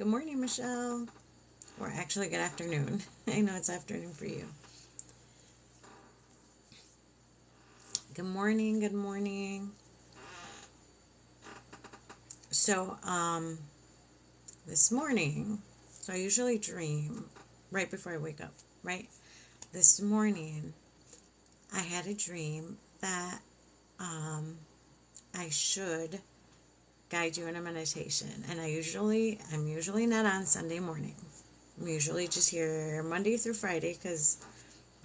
Good morning, Michelle. Or actually, good afternoon. I know it's afternoon for you. Good morning. Good morning. So, this morning, so I usually dream right before I wake up, right? This morning, I had a dream that I should guide you in a meditation, and I'm usually not on Sunday morning. I'm usually just here Monday through Friday because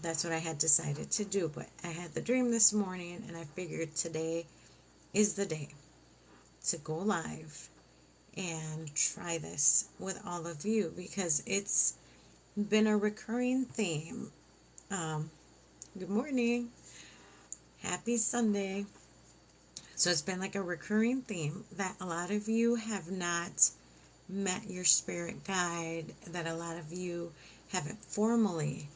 that's what I had decided to do. But I had the dream this morning, and I figured today is the day to go live and try this with all of you because it's been a recurring theme. Um, Good morning. Happy Sunday. So it's been like a recurring theme that a lot of you have not met your spirit guide, that a lot of you haven't formally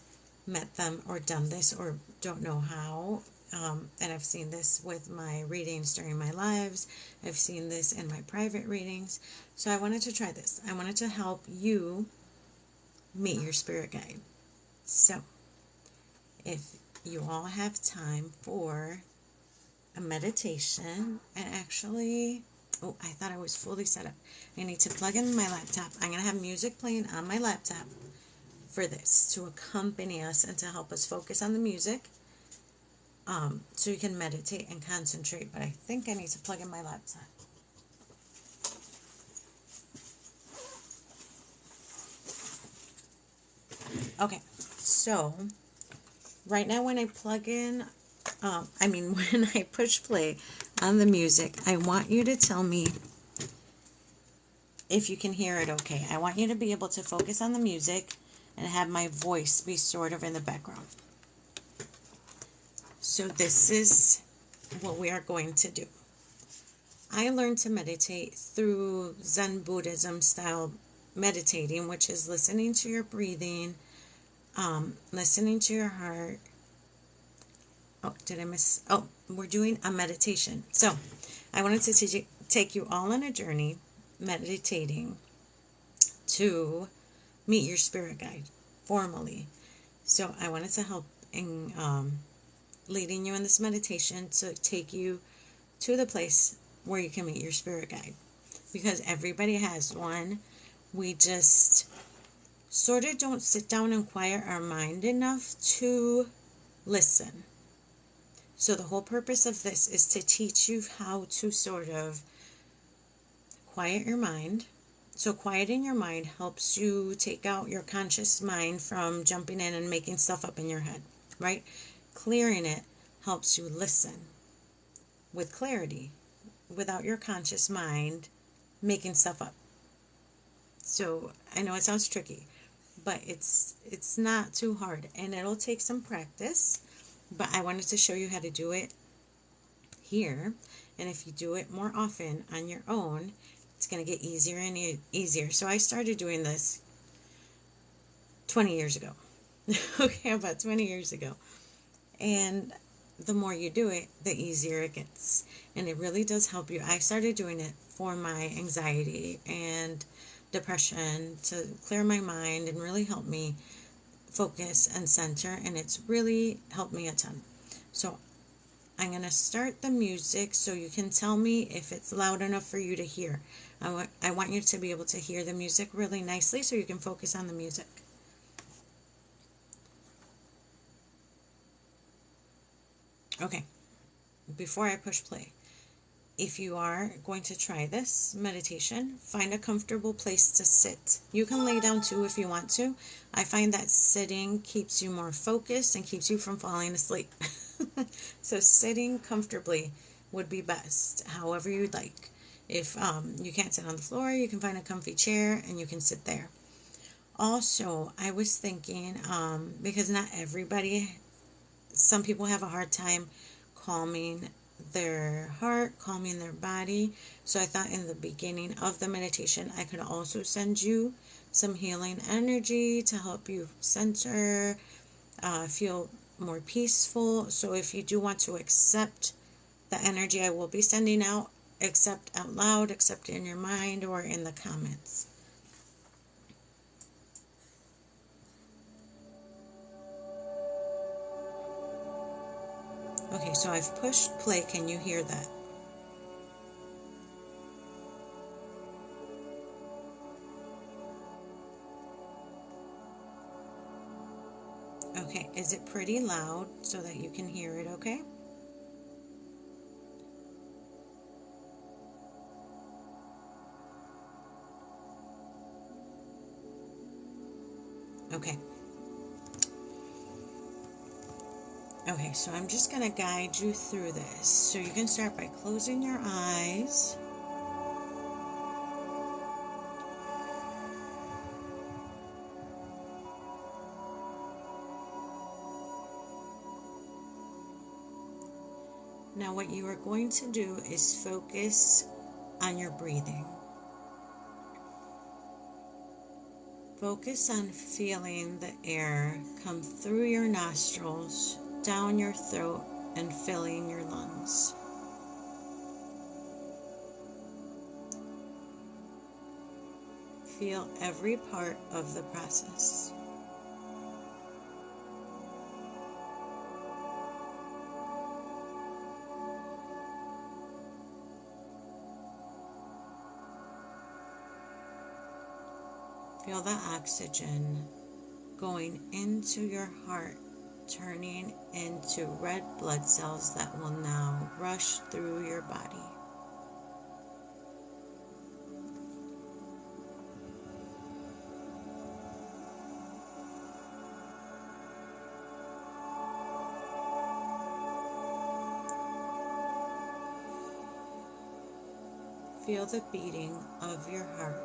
met them or done this or don't know how. And I've seen this with my readings during my lives. I've seen this in my private readings. So I wanted to try this. I wanted to help you meet your spirit guide. So if you all have time for a meditation, and actually, oh, I thought I was fully set up. I need to plug in my laptop. I'm going to have music playing on my laptop for this to accompany us and to help us focus on the music, so you can meditate and concentrate. But I think I need to plug in my laptop. Okay, so right now when I plug in, when I push play on the music, I want you to tell me if you can hear it okay. I want you to be able to focus on the music and have my voice be sort of in the background. So this is what we are going to do. I learned to meditate through Zen Buddhism style meditating, which is listening to your breathing, listening to your heart. Oh, did I miss? Oh, we're doing a meditation. So I wanted to take you all on a journey meditating to meet your spirit guide formally. So I wanted to help in leading you in this meditation to take you to the place where you can meet your spirit guide. Because everybody has one. We just sort of don't sit down and quiet our mind enough to listen. So the whole purpose of this is to teach you how to sort of quiet your mind. So quieting your mind helps you take out your conscious mind from jumping in and making stuff up in your head, right? Clearing it helps you listen with clarity without your conscious mind making stuff up. So I know it sounds tricky, but it's not too hard, and it'll take some practice. But I wanted to show you how to do it here, and if you do it more often on your own, it's going to get easier and easier. So I started doing this 20 years ago. Okay, about 20 years ago. And the more you do it, the easier it gets. And it really does help you. I started doing it for my anxiety and depression to clear my mind and really help me focus and center. And it's really helped me a ton. So I'm going to start the music so you can tell me if it's loud enough for you to hear. I want you to be able to hear the music really nicely so you can focus on the music. Okay, before I push play, if you are going to try this meditation, find a comfortable place to sit. You can lay down too if you want to. I find that sitting keeps you more focused and keeps you from falling asleep. So sitting comfortably would be best, however you'd like. If you can't sit on the floor, you can find a comfy chair and you can sit there. Also, I was thinking, because not everybody, some people have a hard time calming their heart, calming their body. So I thought in the beginning of the meditation, I could also send you some healing energy to help you center, feel more peaceful. So if you do want to accept the energy I will be sending out, accept out loud, accept in your mind or in the comments. Okay, so I've pushed play. Can you hear that? Okay, is it pretty loud so that you can hear it, okay? Okay. Okay, so I'm just going to guide you through this. So you can start by closing your eyes. Now what you are going to do is focus on your breathing. Focus on feeling the air come through your nostrils, down your throat, and filling your lungs. Feel every part of the process. Feel the oxygen going into your heart, turning into red blood cells that will now rush through your body. Feel the beating of your heart.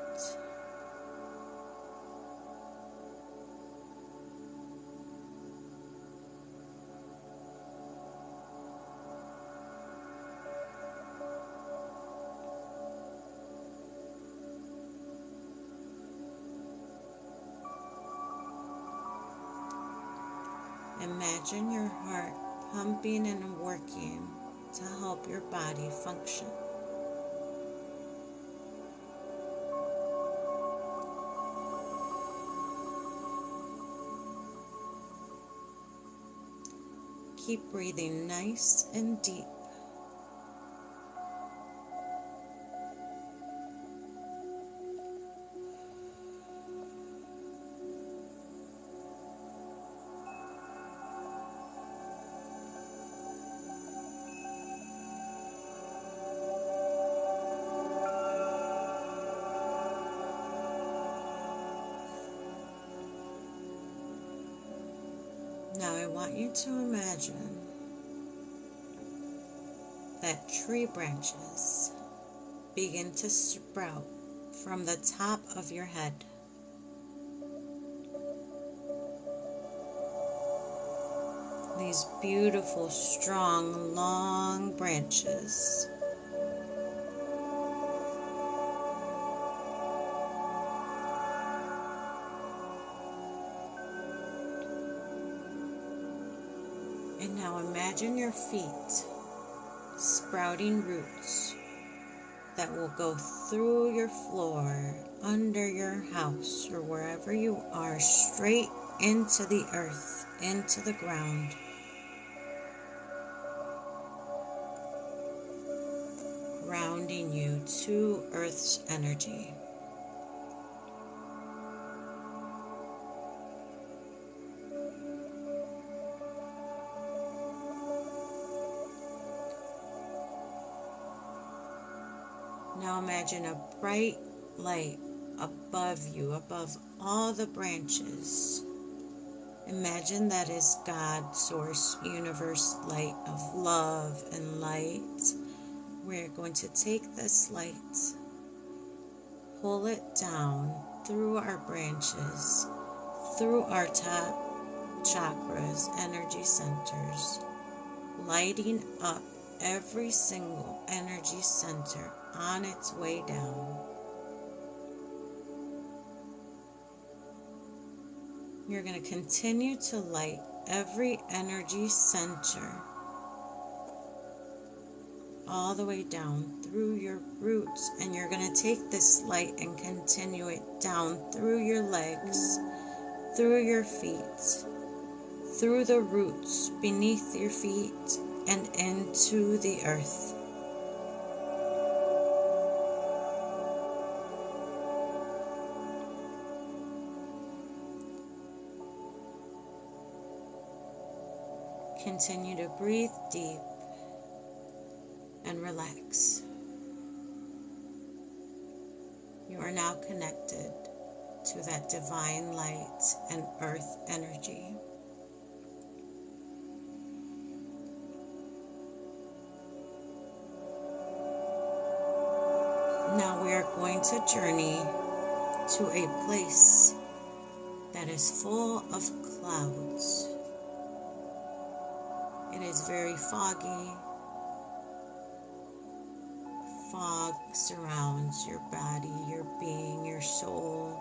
Imagine your heart pumping and working to help your body function. Keep breathing nice and deep. Now I want you to imagine that tree branches begin to sprout from the top of your head. These beautiful, strong, long branches. And now imagine your feet sprouting roots that will go through your floor, under your house, or wherever you are, straight into the earth, into the ground. Grounding you to Earth's energy. Now imagine a bright light above you, above all the branches. Imagine that is God, Source, Universe, light of love and light. We're going to take this light, pull it down through our branches, through our top chakras, energy centers, lighting up every single energy center on its way down. You're going to continue to light every energy center all the way down through your roots, and you're going to take this light and continue it down through your legs, through your feet, through the roots beneath your feet, and into the earth. Continue to breathe deep and relax. You are now connected to that divine light and earth energy. Now we are going to journey to a place that is full of clouds. It is very foggy. Fog surrounds your body, your being, your soul.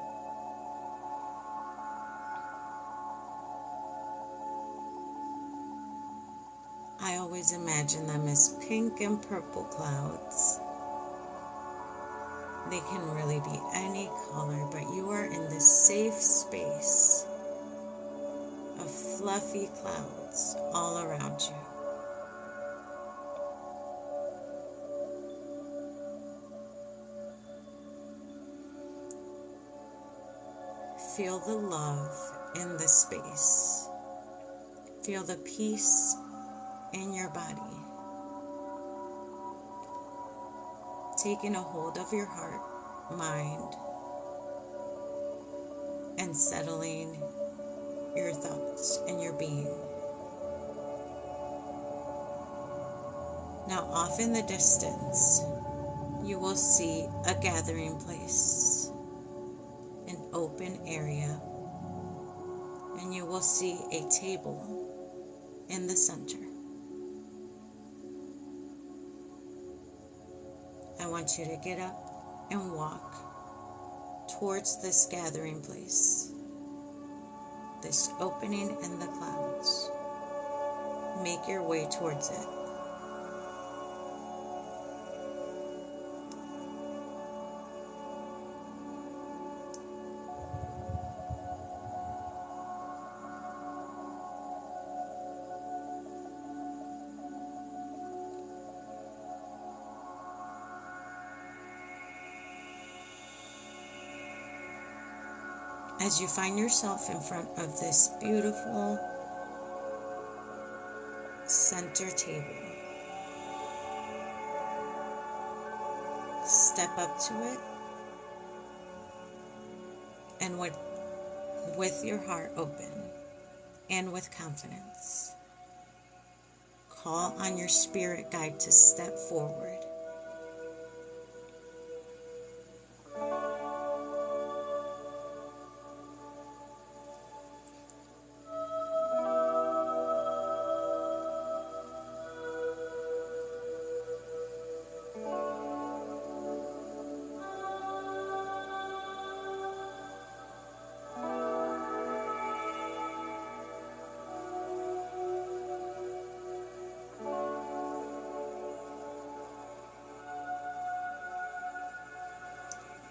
I always imagine them as pink and purple clouds. They can really be any color, but you are in this safe space of fluffy clouds all around you. Feel the love in the space. Feel the peace in your body. Taking a hold of your heart, mind, and settling your thoughts and your being. Now, off in the distance, you will see a gathering place, an open area, and you will see a table in the center. I want you to get up and walk towards this gathering place, this opening in the clouds. Make your way towards it. As you find yourself in front of this beautiful center table, step up to it and with your heart open and with confidence, call on your spirit guide to step forward.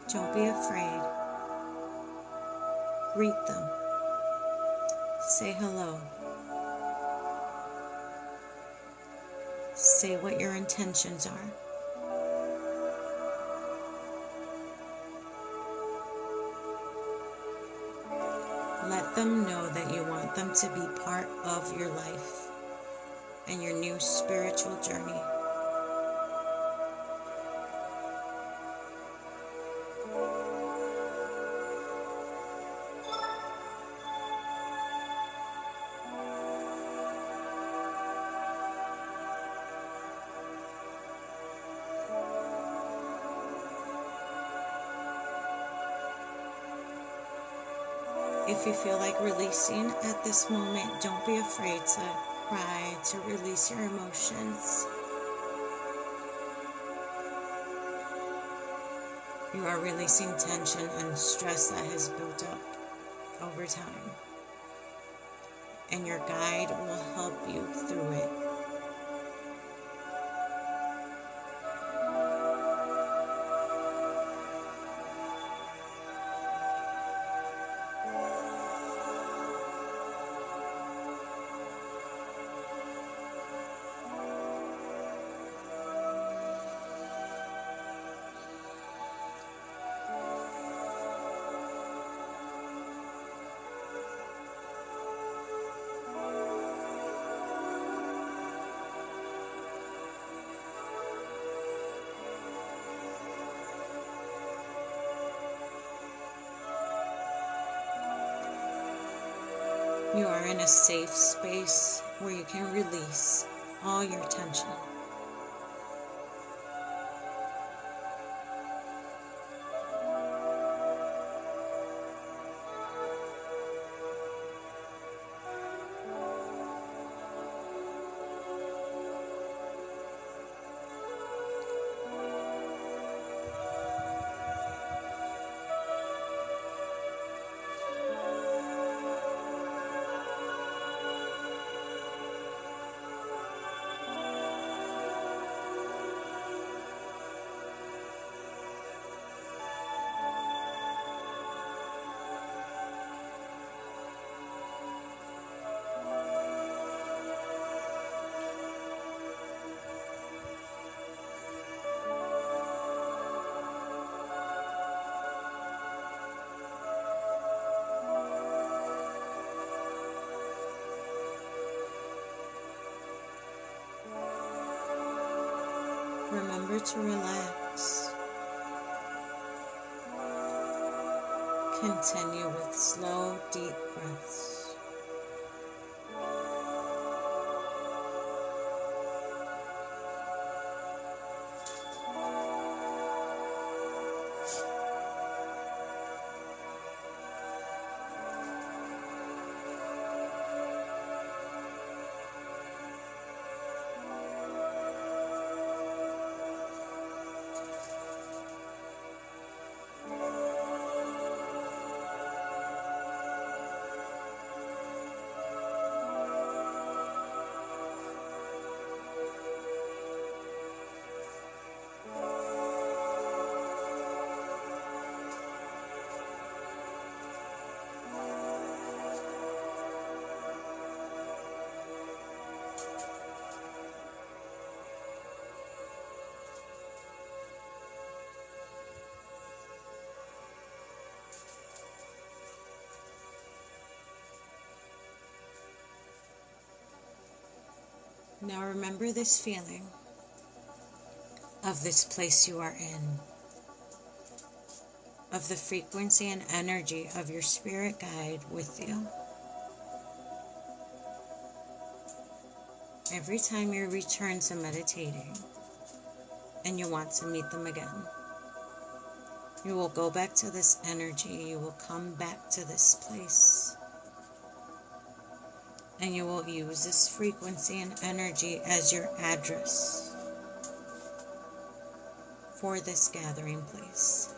Don't be afraid. Greet them. Say hello. Say what your intentions are. Let them know that you want them to be part of your life and your new spiritual journey. If you feel like releasing at this moment, don't be afraid to cry, to release your emotions. You are releasing tension and stress that has built up over time. And your guide will help you through it. You are in a safe space where you can release all your tension. Remember to relax. Continue with slow, deep breaths. Now remember this feeling of this place you are in, of the frequency and energy of your spirit guide with you. Every time you return to meditating and you want to meet them again, you will go back to this energy, you will come back to this place, and you will use this frequency and energy as your address for this gathering place.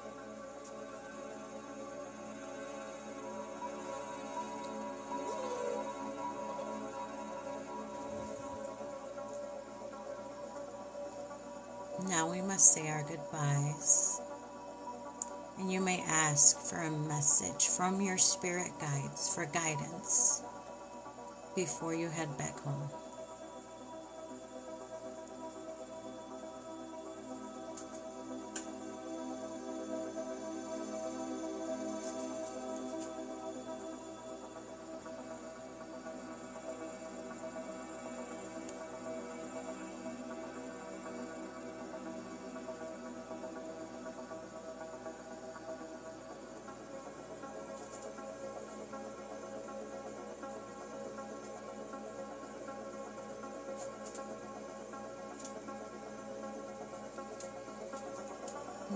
Now we must say our goodbyes, and you may ask for a message from your spirit guides for guidance before you head back home.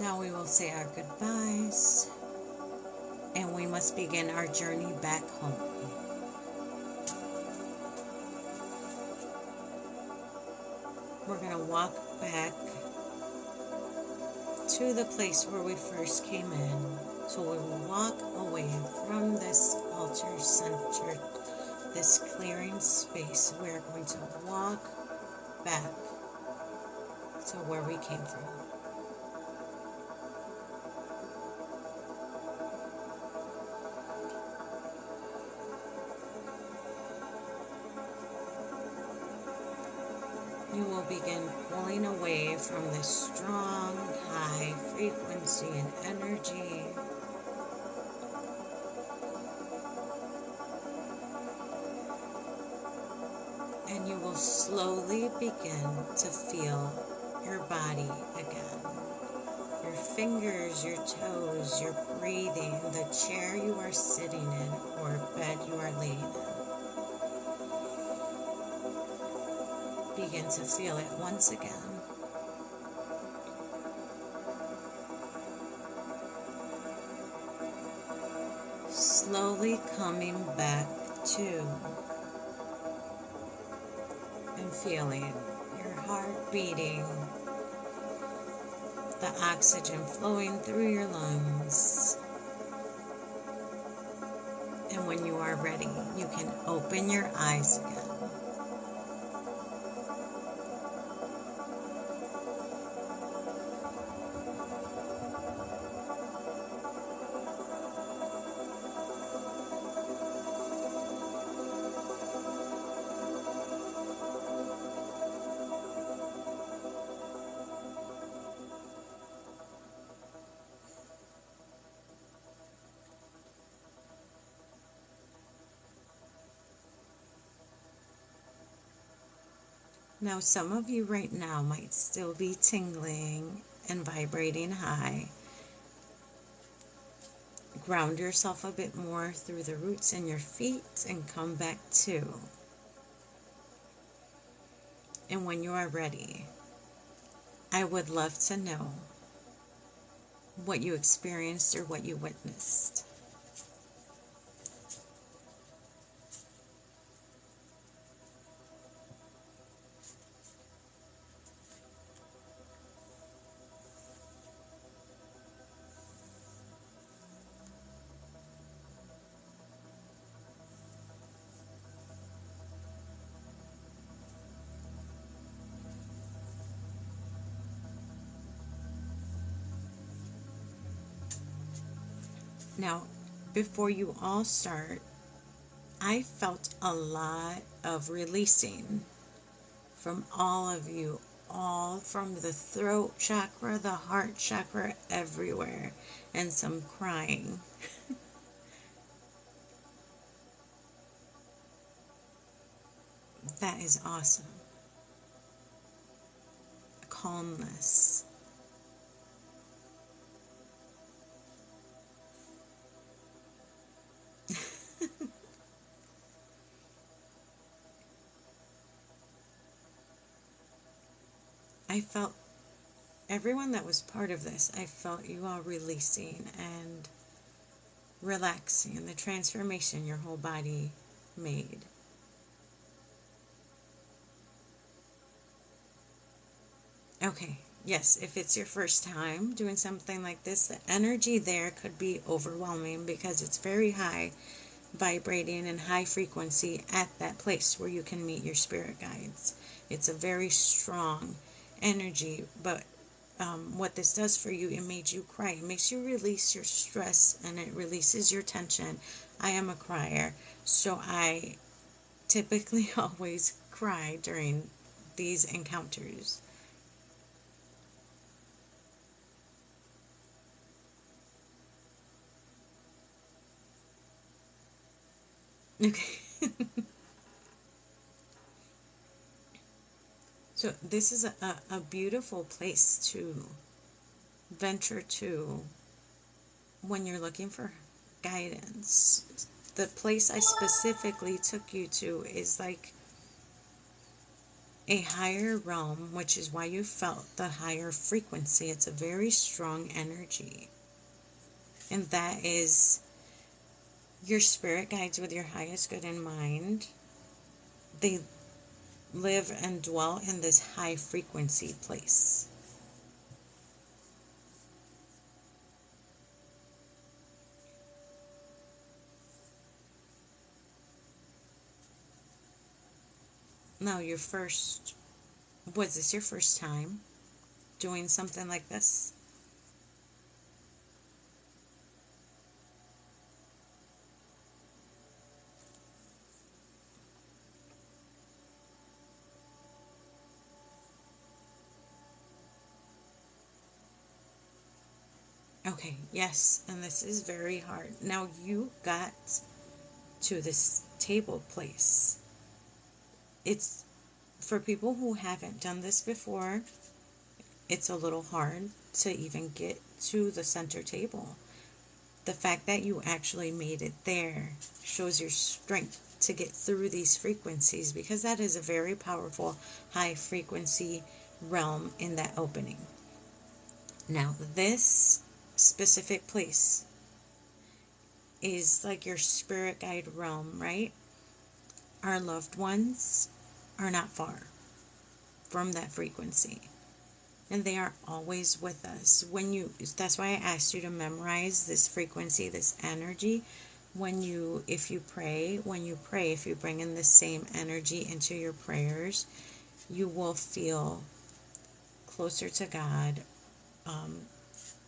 Now we will say our goodbyes, and we must begin our journey back home. We're going to walk back to the place where we first came in. So we will walk away from this altar center, this clearing space. We're going to walk back to where we came from. You will begin pulling away from this strong, high frequency and energy. And you will slowly begin to feel your body again. Your fingers, your toes, your breathing, the chair you are sitting in or bed you are laying in. begin to feel it once again. Slowly coming back to and feeling your heart beating, the oxygen flowing through your lungs. And when you are ready, you can open your eyes again. Now, some of you right now might still be tingling and vibrating high. Ground yourself a bit more through the roots in your feet and come back to. And when you are ready, I would love to know what you experienced or what you witnessed. Now, before you all start, I felt a lot of releasing from all of you, all from the throat chakra, the heart chakra, everywhere, and some crying. That is awesome. Calmness. I felt everyone that was part of this, I felt you all releasing and relaxing, and the transformation your whole body made. Okay, yes, if it's your first time doing something like this, the energy there could be overwhelming because it's very high vibrating and high frequency at that place where you can meet your spirit guides. It's a very strong energy, but what this does for you, it made you cry. It makes you release your stress and it releases your tension. I am a crier, so I typically always cry during these encounters. Okay. So this is a beautiful place to venture to when you're looking for guidance. The place I specifically took you to is like a higher realm, which is why you felt the higher frequency. It's a very strong energy. And that is your spirit guides with your highest good in mind. They live and dwell in this high frequency place. Now, was this your first time doing something like this? Okay, yes, and this is very hard. Now, you got to this table place. It's for people who haven't done this before, it's a little hard to even get to the center table. The fact that you actually made it there shows your strength to get through these frequencies, because that is a very powerful high frequency realm in that opening. Now, this specific place is like your spirit guide realm, right? Our loved ones are not far from that frequency, and they are always with us. That's why I asked you to memorize this frequency, this energy. If you pray, if you bring in the same energy into your prayers, you will feel closer to God,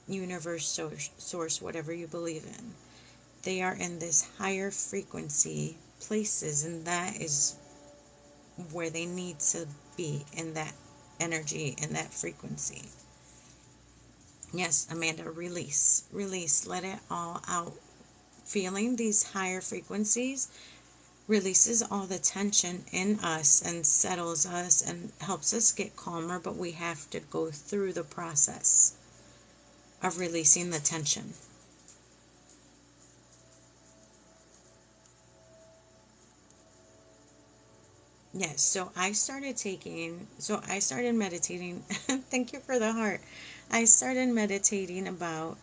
universe, source, whatever you believe in. They are in this higher frequency places, and that is where they need to be, in that energy, in that frequency. Yes, Amanda, release, let it all out. Feeling these higher frequencies releases all the tension in us and settles us and helps us get calmer, but we have to go through the process of releasing the tension. Yes, so I started meditating. Thank you for the heart. I started meditating about,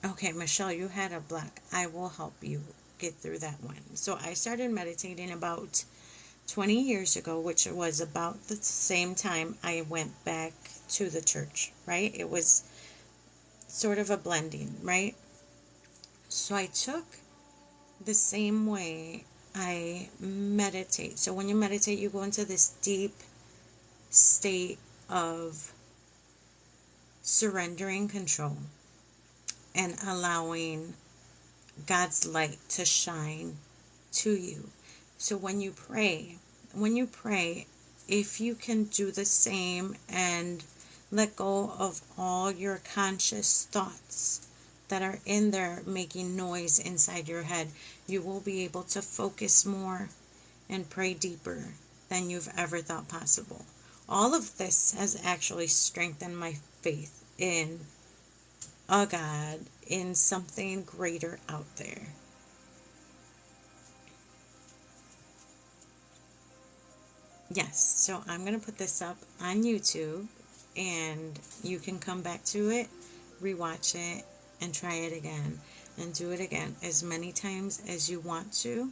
okay, Michelle, you had a black. I will help you get through that one. So I started meditating about 20 years ago, which was about the same time I went back to the church, right? It was sort of a blending, right? So I took the same way I meditate. So when you meditate, you go into this deep state of surrendering control and allowing God's light to shine to you. So when you pray, if you can do the same and let go of all your conscious thoughts that are in there making noise inside your head, you will be able to focus more and pray deeper than you've ever thought possible. All of this has actually strengthened my faith in a God, in something greater out there. Yes, so I'm going to put this up on YouTube, and you can come back to it, rewatch it, and try it again, and do it again as many times as you want to.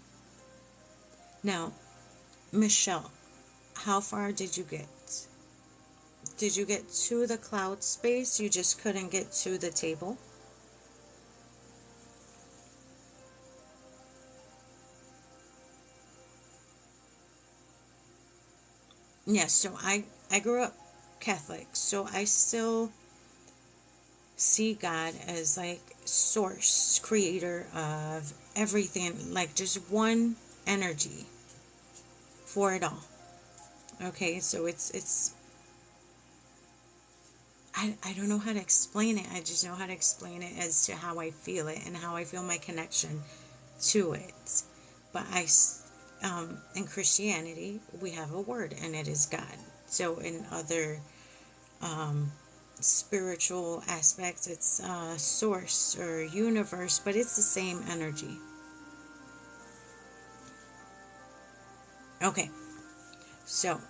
Now, Michelle, how far did you get? Did you get to the cloud space? You just couldn't get to the table? Yes, so I grew up Catholic, so I still see God as like source, creator of everything, like just one energy for it all. Okay, so it's I don't know how to explain it. I just know how to explain it as to how I feel it and how I feel my connection to it. But in Christianity, we have a word, and it is God. So in other spiritual aspects, it's source or universe, but it's the same energy. Okay, so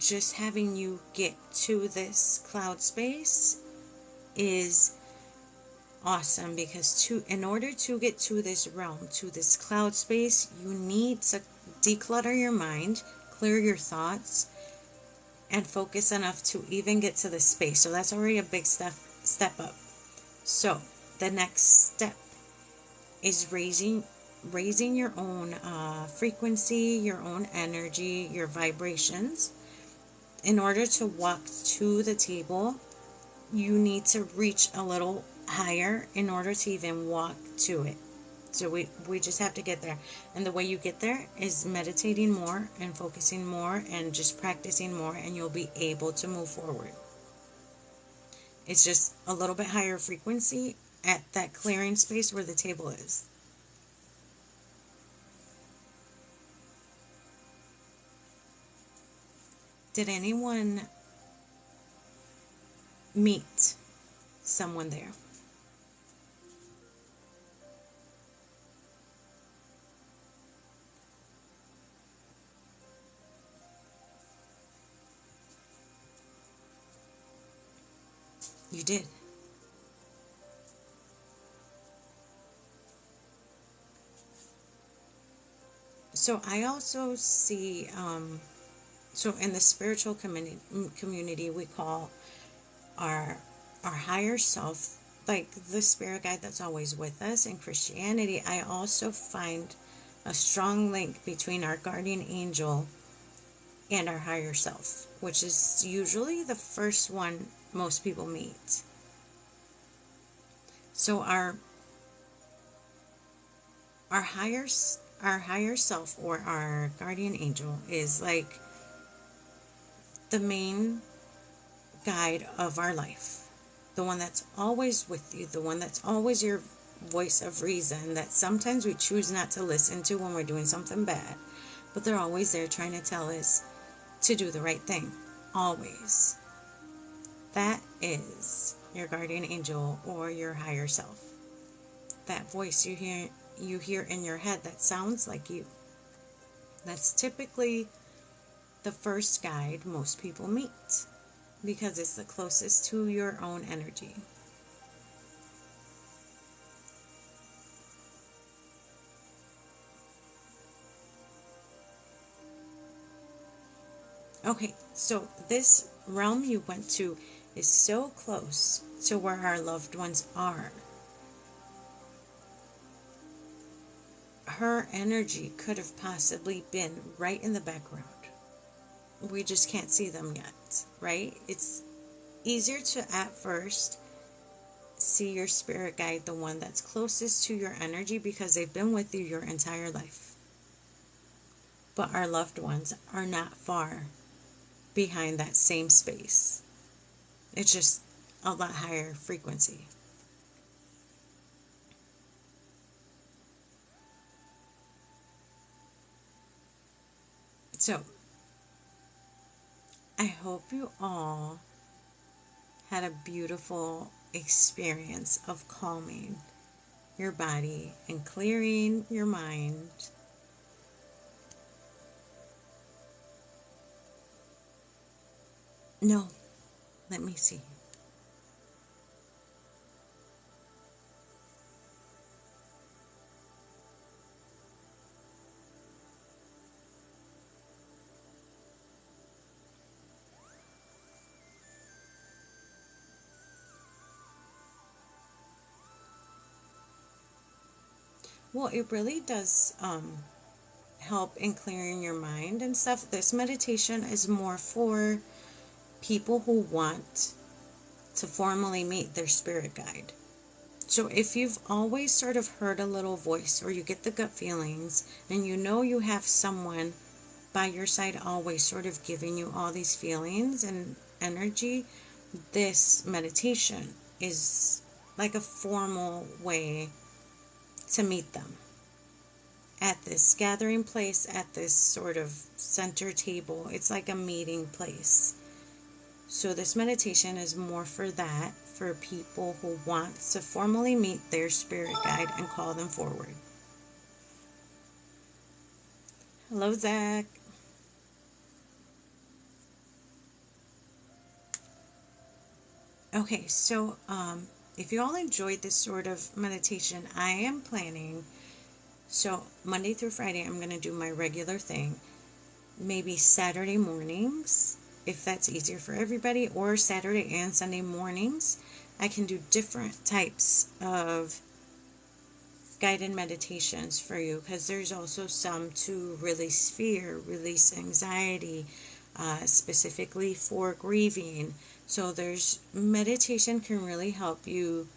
just having you get to this cloud space is awesome, because in order to get to this realm, to this cloud space, you need to declutter your mind, clear your thoughts, and focus enough to even get to the space. So that's already a big step up. So the next step is raising your own frequency, your own energy, your vibrations. In order to walk to the table, you need to reach a little higher in order to even walk to it. So we just have to get there. And the way you get there is meditating more and focusing more and just practicing more, and you'll be able to move forward. It's just a little bit higher frequency at that clearing space where the table is. Did anyone meet someone there? You did. So I also see, so in the spiritual community, we call our higher self like the spirit guide that's always with us. In Christianity, I also find a strong link between our guardian angel and our higher self, which is usually the first one most people meet. So our higher our higher self, or our guardian angel, is like the main guide of our life, the one that's always with you, the one that's always your voice of reason that sometimes we choose not to listen to when we're doing something bad, but they're always there trying to tell us to do the right thing, always. That is your guardian angel or your higher self. That voice you hear in your head that sounds like you. That's typically the first guide most people meet, because it's the closest to your own energy. Okay, so this realm you went to is so close to where our loved ones are. Her energy could have possibly been right in the background. We just can't see them yet, right? It's easier to at first see your spirit guide, the one that's closest to your energy, because they've been with you your entire life. But our loved ones are not far behind that same space. It's just a lot higher frequency. So, I hope you all had a beautiful experience of calming your body and clearing your mind. No, let me see. Well, it really does help in clearing your mind and stuff. This meditation is more for people who want to formally meet their spirit guide. So if you've always sort of heard a little voice, or you get the gut feelings and you know you have someone by your side always sort of giving you all these feelings and energy, this meditation is like a formal way to meet them at this gathering place, at this sort of center table. It's like a meeting place. So this meditation is more for that, for people who want to formally meet their spirit guide and call them forward. Hello, Zach. Okay, so if you all enjoyed this sort of meditation, I am planning, so Monday through Friday, I'm going to do my regular thing. Maybe Saturday mornings, if that's easier for everybody, or Saturday and Sunday mornings, I can do different types of guided meditations for you, because there's also some to release fear, release anxiety, specifically for grieving. So there's meditation can really help you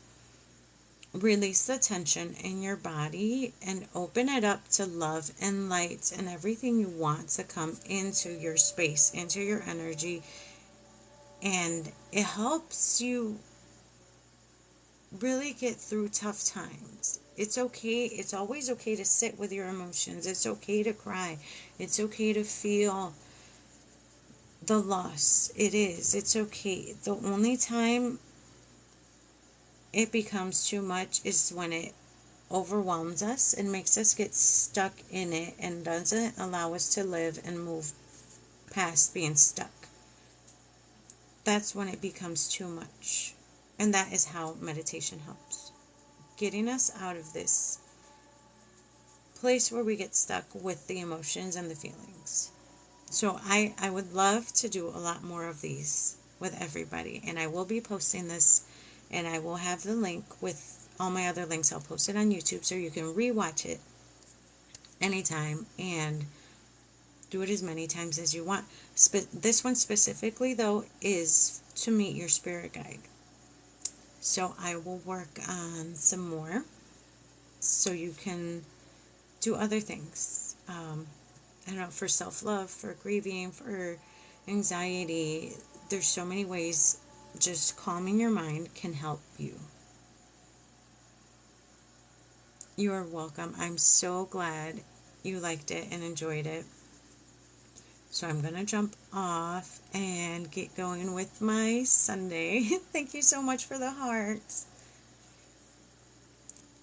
release the tension in your body and open it up to love and light and everything you want to come into your space, into your energy. And it helps you really get through tough times. It's okay. It's always okay to sit with your emotions. It's okay to cry. It's okay to feel the loss. It is. It's okay. The only time it becomes too much is when it overwhelms us and makes us get stuck in it and doesn't allow us to live and move past being stuck. That's when it becomes too much. And that is how meditation helps. Getting us out of this place where we get stuck with the emotions and the feelings. So I would love to do a lot more of these with everybody. And I will be posting this, and I will have the link with all my other links. I'll post it on YouTube so you can rewatch it anytime and do it as many times as you want. This one specifically, though, is to meet your spirit guide. So I will work on some more so you can do other things. I don't know, for self-love, for grieving, for anxiety. There's so many ways just calming your mind can help you. You are welcome. I'm so glad you liked it and enjoyed it. So I'm going to jump off and get going with my Sunday. Thank you so much for the hearts.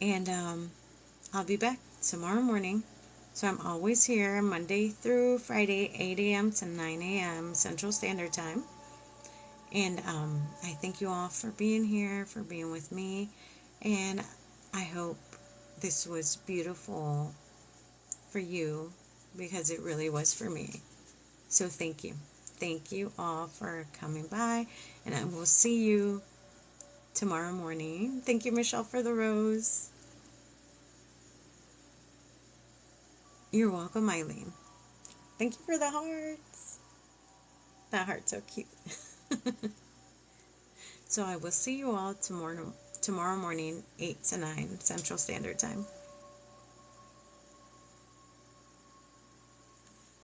And I'll be back tomorrow morning. So I'm always here Monday through Friday, 8 a.m. to 9 a.m. Central Standard Time. And I thank you all for being here, for being with me. And I hope this was beautiful for you, because it really was for me. So thank you. Thank you all for coming by. And I will see you tomorrow morning. Thank you, Michelle, for the rose. You're welcome, Eileen. Thank you for the hearts. That heart's so cute. So I will see you all tomorrow morning, 8 to 9 Central Standard Time.